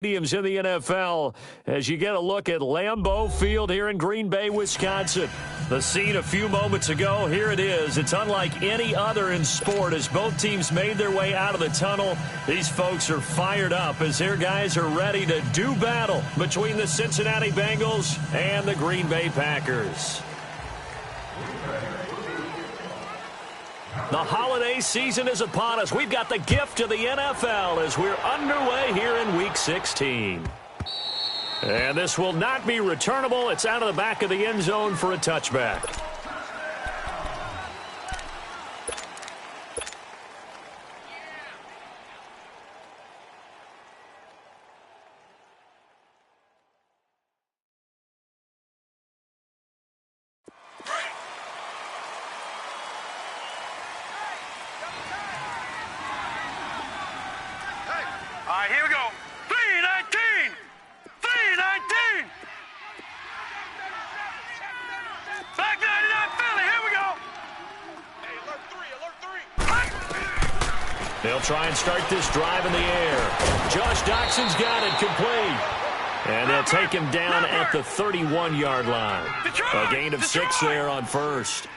Stadiums in the NFL as you get a look at Lambeau Field here in Green Bay, Wisconsin. The scene a few moments ago, here it is. It's unlike any other in sport as both teams made their way out of the tunnel. These folks are fired up as their guys are ready to do battle between the Cincinnati Bengals and the Green Bay Packers. The holiday season is upon us. We've got the gift of the NFL as we're underway here in Week 16. And this will not be returnable. It's out of the back of the end zone for a touchback. All right, here we go. 319! 319! Back 99 Philly, here we go! Hey, alert 3! They'll try and start this drive in the air. Josh Doxson's got it complete. And they'll take him down at the 31-yard line. A gain of 6 there on first.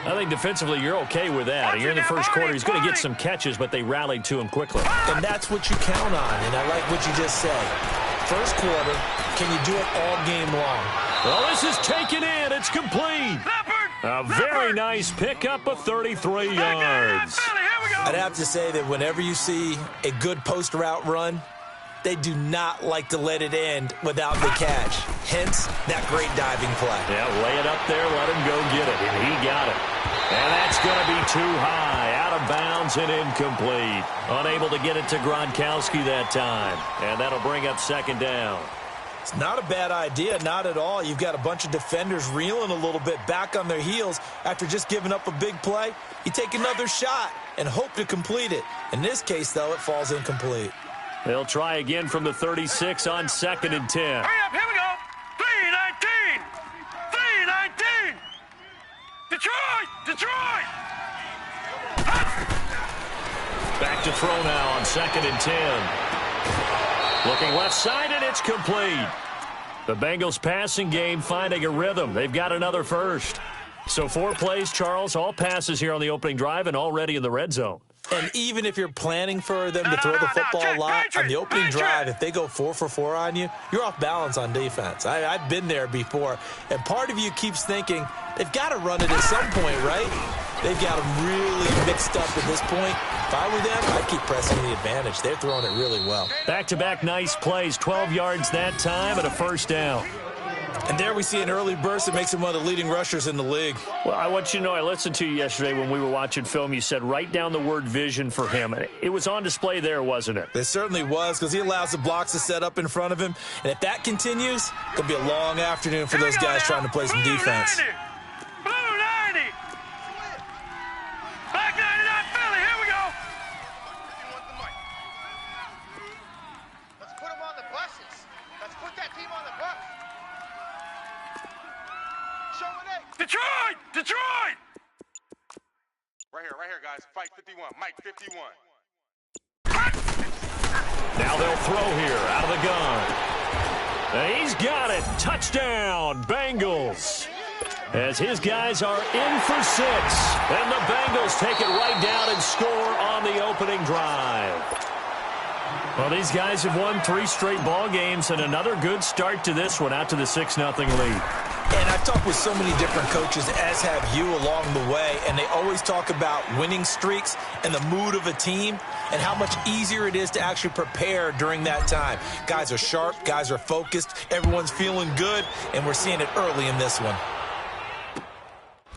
I think defensively you're okay with that. Here in the first quarter, he's going to get some catches, but they rallied to him quickly. And that's what you count on, and I like what you just said. First quarter, can you do it all game long? Well, this is taken in. It's complete. A very nice pickup of 33 yards. I'd have to say that whenever you see a good post route run, they do not like to let it end without the catch. Hence, that great diving play. Yeah, lay it up there, let him go get it, and he got it. And that's going to be too high, out of bounds and incomplete. Unable to get it to Gronkowski that time, and that'll bring up second down. It's not a bad idea, not at all. You've got a bunch of defenders reeling a little bit back on their heels after just giving up a big play. You take another shot and hope to complete it. In this case, though, it falls incomplete. They'll try again from the 36 on 2nd and 10. Hurry up, here we go. 319! 319! Detroit! Detroit! Back to throw now on 2nd and 10. Looking left side, and it's complete. The Bengals passing game finding a rhythm. They've got another first. So 4 plays, Charles, all passes here on the opening drive and already in the red zone. And even if you're planning for them to throw the football a lot, on the opening drive, if they go 4 for 4 on you, you're off balance on defense. I've been there before. And part of you keeps thinking, they've got to run it at some point, right? They've got them really mixed up at this point. If I were them, I'd keep pressing the advantage. They're throwing it really well. Back-to-back nice plays, 12 yards that time and a first down. And there we see an early burst that makes him one of the leading rushers in the league. Well, I want you to know, I listened to you yesterday when we were watching film. You said write down the word vision for him. It was on display there, wasn't it? It certainly was, because he allows the blocks to set up in front of him. And if that continues, it'll be a long afternoon for those guys trying to play some defense. Blue 90! Back 99 Philly, here we go! Let's put them on the buses. Let's put that team on the bus. Detroit! Detroit! Right here, guys. Fight 51. Mike 51. Now they'll throw here out of the gun. And he's got it. Touchdown, Bengals. As his guys are in for 6. And the Bengals take it right down and score on the opening drive. Well, these guys have won 3 straight ball games and another good start to this one out to the 6-0 lead. And I've talked with so many different coaches, as have you, along the way, and they always talk about winning streaks and the mood of a team and how much easier it is to actually prepare during that time. Guys are sharp, guys are focused, everyone's feeling good, and we're seeing it early in this one.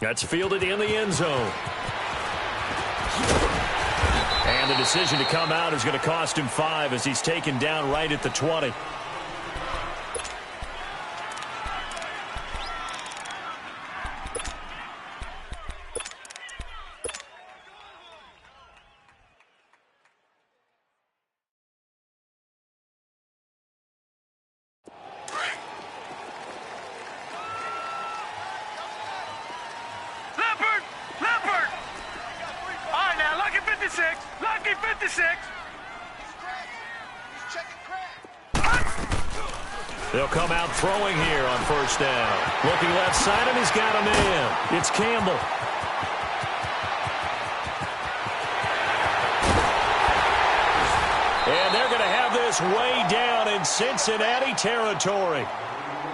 That's fielded in the end zone. And the decision to come out is going to cost him 5 as he's taken down right at the 20. Lucky 56! Lucky 56! He's checking crack. They'll come out throwing here on first down. Looking left side, and he's got a man. It's Campbell. And they're going to have this way down in Cincinnati territory.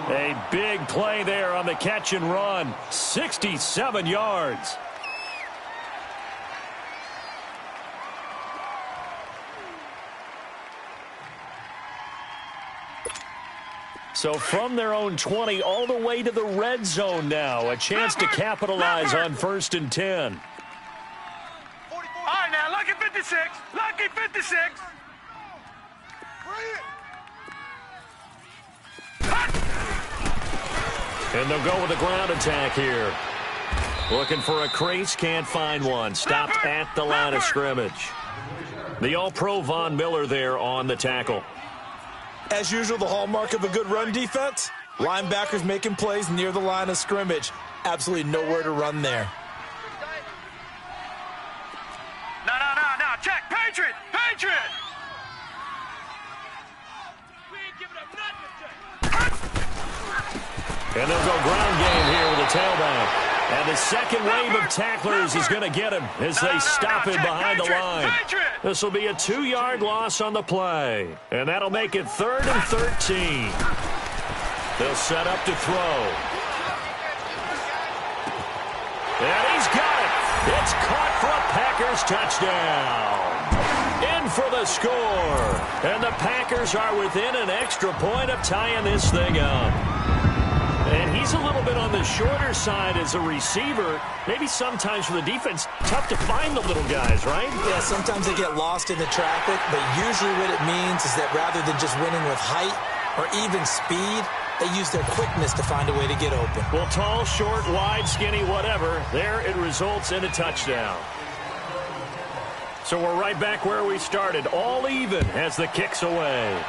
A big play there on the catch and run. 67 yards. So from their own 20 all the way to the red zone now. A chance to capitalize on 1st and 10. All right, now, lucky 56. Lucky 56. And they'll go with a ground attack here. Looking for a crease, can't find one. Stopped at the line of scrimmage. The All-Pro Von Miller there on the tackle. As usual, the hallmark of a good run defense, linebackers making plays near the line of scrimmage. Absolutely nowhere to run there. No. Check. Patriot. Patriot. We ain't giving up nothing. And they'll go ground game here with a tailback. And the second wave of tacklers is going to get him as they stop him behind the line. This will be a 2-yard loss on the play. And that'll make it 3rd and 13. They'll set up to throw. And he's got it. It's caught for a Packers touchdown. In for the score. And the Packers are within an extra point of tying this thing up. And he's a little bit on the shorter side as a receiver. Maybe sometimes for the defense, tough to find the little guys, right? Yeah, sometimes they get lost in the traffic, but usually what it means is that rather than just winning with height or even speed, they use their quickness to find a way to get open. Well, tall, short, wide, skinny, whatever, there it results in a touchdown. So we're right back where we started, all even as the kick's away.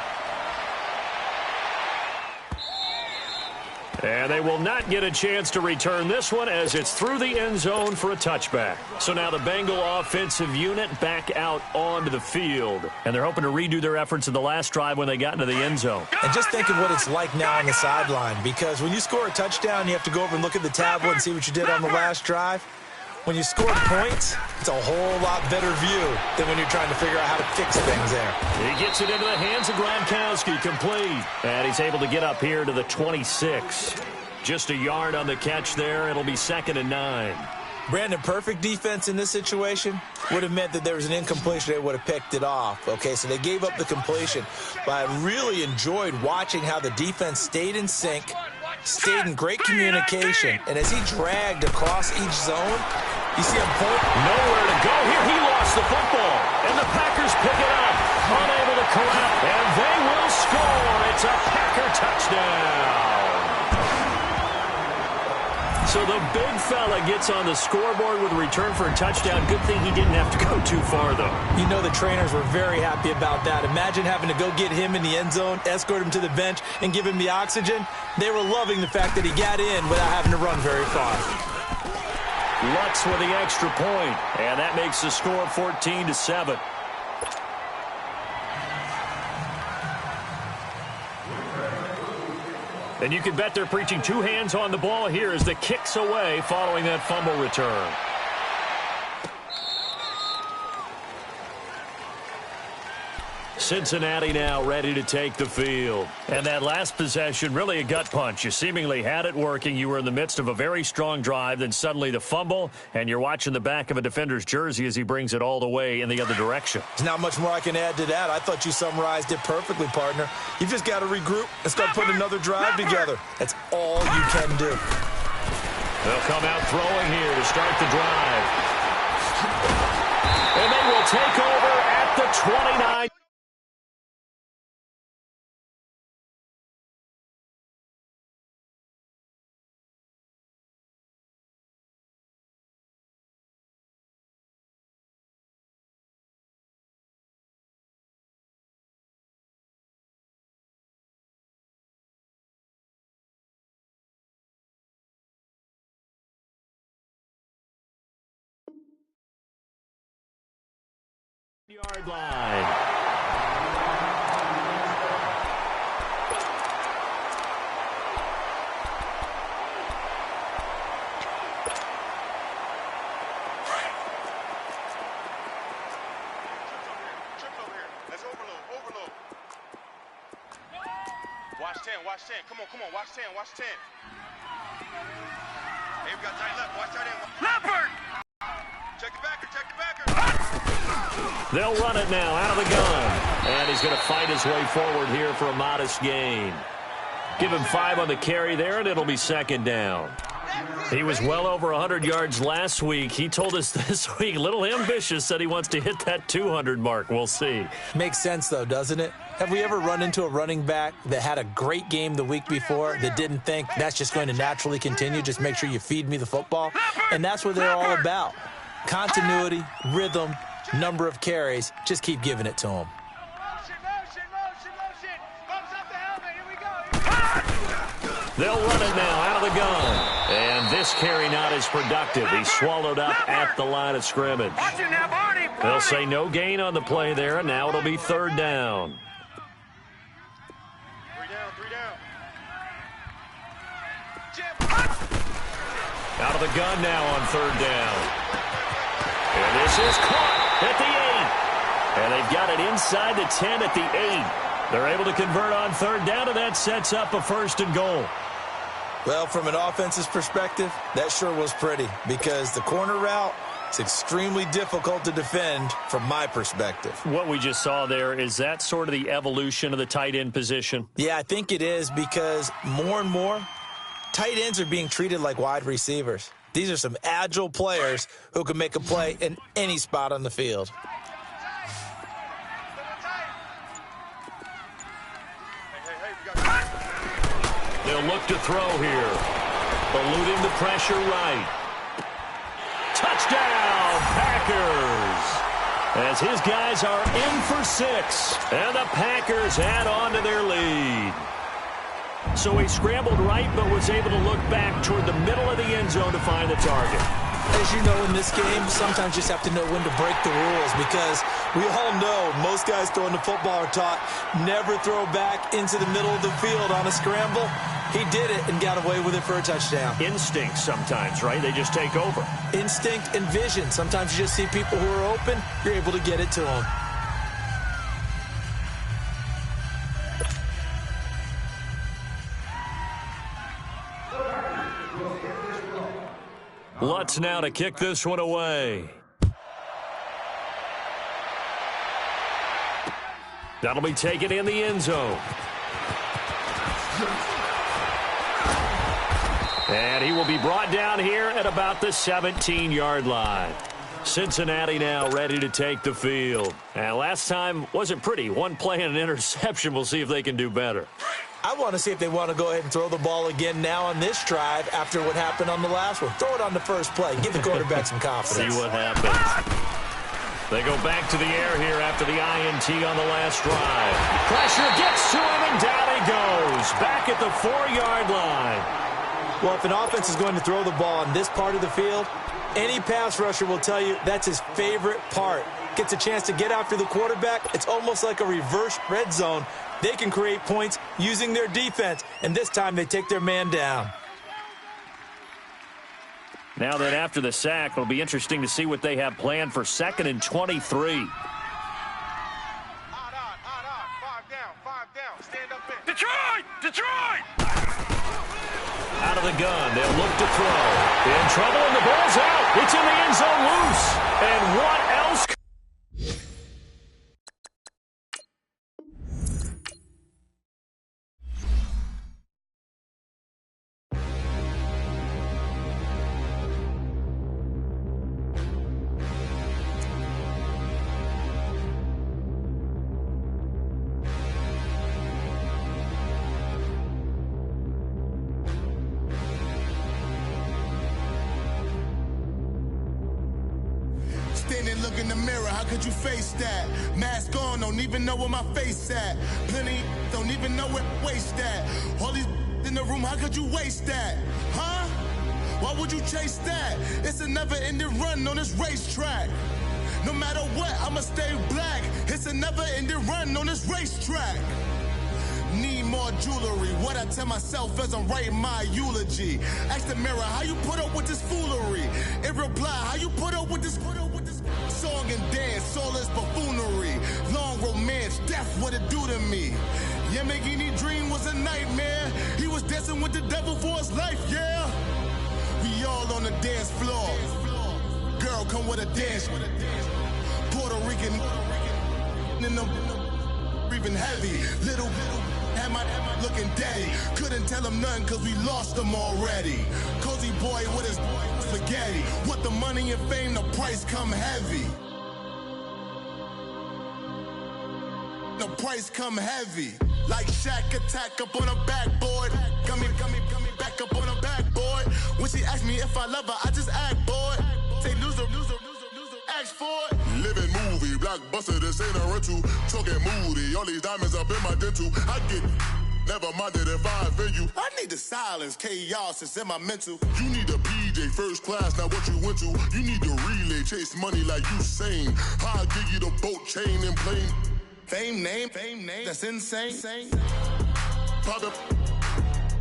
And they will not get a chance to return this one as it's through the end zone for a touchback. So now the Bengal offensive unit back out onto the field. And they're hoping to redo their efforts in the last drive when they got into the end zone. And just think of what it's like now on the sideline, because when you score a touchdown, you have to go over and look at the tablet and see what you did on the last drive. When you score points, it's a whole lot better view than when you're trying to figure out how to fix things there. He gets it into the hands of Gronkowski, complete. And he's able to get up here to the 26. Just a yard on the catch there. It'll be 2nd and 9. Brandon, perfect defense in this situation would have meant that there was an incompletion. They would have picked it off. Okay, so they gave up the completion. But I really enjoyed watching how the defense stayed in sync, stayed in great communication. And as he dragged across each zone, you see him point. Nowhere to go here. He lost the football. And the Packers pick it up. Unable to corral. And they will score. It's a Packer touchdown. So the big fella gets on the scoreboard with a return for a touchdown. Good thing he didn't have to go too far, though. You know the trainers were very happy about that. Imagine having to go get him in the end zone, escort him to the bench, and give him the oxygen. They were loving the fact that he got in without having to run very far. Lutz with the extra point, and that makes the score 14-7. And you can bet they're preaching 2 hands on the ball here as the kick's away following that fumble return. Cincinnati now ready to take the field. And that last possession, really a gut punch. You seemingly had it working. You were in the midst of a very strong drive, then suddenly the fumble, and you're watching the back of a defender's jersey as he brings it all the way in the other direction. There's not much more I can add to that. I thought you summarized it perfectly, partner. You've just got to regroup and start putting another drive together. That's all you can do. They'll come out throwing here to start the drive. And they will take over at the 29. Yard line. Watch 10, watch 10. Come on, watch 10, watch 10. Hey, we got tight left, watch tight end. Leopard! Check the backer, check the backer. They'll run it now out of the gun. And he's going to fight his way forward here for a modest gain. Give him 5 on the carry there, and it'll be second down. He was well over 100 yards last week. He told us this week, a little ambitious, said he wants to hit that 200 mark. We'll see. Makes sense, though, doesn't it? Have we ever run into a running back that had a great game the week before that didn't think that's just going to naturally continue? Just make sure you feed me the football. And that's what they're all about. Continuity, rhythm, number of carries. Just keep giving it to them. They'll run it now out of the gun. And this carry not as productive. He's swallowed up at the line of scrimmage. They'll say no gain on the play there, and now it'll be third down. 3 down. Out of the gun now on third down. And this is caught at the 8. And they've got it inside the 10 at the 8. They're able to convert on third down, and that sets up a first and goal. Well, from an offense's perspective, that sure was pretty because the corner route is extremely difficult to defend from my perspective. What we just saw there, is that sort of the evolution of the tight end position? Yeah, I think it is because more and more, tight ends are being treated like wide receivers. These are some agile players who can make a play in any spot on the field. They'll look to throw here. Eluding the pressure right. Touchdown, Packers! As his guys are in for 6. And the Packers add on to their lead. So he scrambled right, but was able to look back toward the middle of the end zone to find the target. As you know, in this game, sometimes you just have to know when to break the rules because we all know most guys throwing the football are taught never throw back into the middle of the field on a scramble. He did it and got away with it for a touchdown. Instinct sometimes, right? They just take over. Instinct and vision. Sometimes you just see people who are open, you're able to get it to them. Lutz now to kick this one away. That'll be taken in the end zone. And he will be brought down here at about the 17-yard line. Cincinnati now ready to take the field. And last time wasn't pretty. One play and an interception. We'll see if they can do better. I want to see if they want to go ahead and throw the ball again now on this drive after what happened on the last one. Throw it on the first play. Give the quarterback some confidence. See what happens. They go back to the air here after the INT on the last drive. Pressure gets to him, and down he goes. Back at the 4-yard line. Well, if an offense is going to throw the ball on this part of the field, any pass rusher will tell you that's his favorite part. Gets a chance to get after the quarterback. It's almost like a reverse red zone. They can create points using their defense, and this time they take their man down. Now that after the sack, it'll be interesting to see what they have planned for 2nd and 23. Odd. 5 down. Stand up in. Detroit! Out of the gun, they'll look to throw. In trouble, and the ball's out. It's in the end zone loose. And what else? Standing, look in the mirror, how could you face that? Mask on, don't even know where my face at. Plenty, don't even know where waste at. All these in the room, how could you waste that? Huh? Why would you chase that? It's a never-ending run on this racetrack. No matter what, I'ma stay black. It's a never-ending run on this racetrack. Need more jewelry. What I tell myself as I'm writing my eulogy. Ask the mirror, how you put up with this foolery? It reply, how you put up with this song and dance, all this buffoonery. Long romance, death, what it do to me. Yamagini dream was a nightmare. He was dancing with the devil for his life, yeah. We all on the dance floor. Girl, come with a dance. Puerto Rican in the breathing heavy. Little had my looking daddy. Couldn't tell him nothing cause we lost him already. Cozy boy with his spaghetti. With the money and fame, the price come heavy. The price come heavy. Like Shaq attack up on a backboard. Got me back up on a backboard. When she asked me if I love her, I just act bored. Say loser, ask for it. Living movie, blockbuster, this ain't a rental. Talking moody, all these diamonds up in my dental. I get never minded if I offend you. I need the silence, chaos is in my mental. You need a PJ, first class, not what you went to. You need the relay, chase money like Usain. I'll give you the boat, chain, and plane. Fame name, that's insane. Pop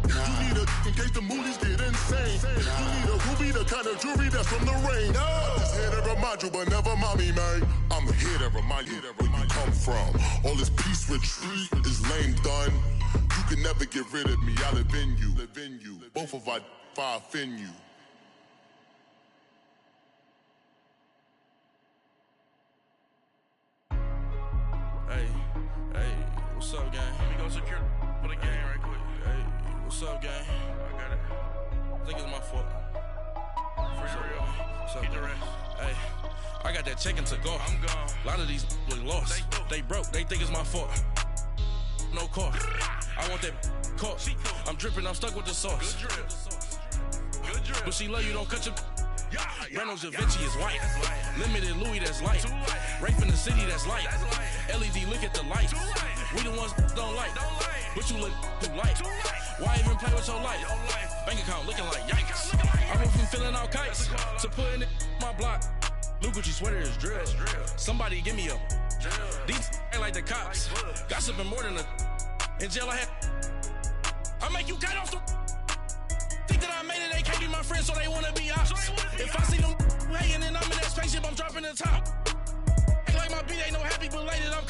you need a in case the movies get insane. You need a ruby, the kind of jewelry that's from the rain. No. I'm just here to remind you, but never mommy, man. I'm here to remind you where you come from. All this peace retreat is lame done. You can never get rid of me. I live in you. Both of our offend you. Hey, what's up, gang? Let me go secure for the game right quick. Hey, what's up, gang? I got it. I think it's my fault. For real. What's up, get the rest. Hey, I got that chicken to go. I'm gone. A lot of these was lost. They broke. They think it's my fault. No car. I want that car. I'm dripping. I'm stuck with the sauce. Good drip. But she love you. Don't cut your. Reynolds Da Vinci is white. Limited Louis, that's light. Rape in the city, that's light. LED, look at the lights. We the ones don't like. But you look too light. Why even play with your life? Bank account looking like yikes. I went from filling out kites to putting it in my block. Blue Gucci sweater is drill. Somebody give me a. These ain't like the cops. Gossiping more than a. In jail I had. I make you cut off the. Think that I made it, they can't be my friends, so they wanna be ops. If I see them hanging and I'm in that spaceship, I'm dropping the top. Act like my beat ain't no happy, belated, I'm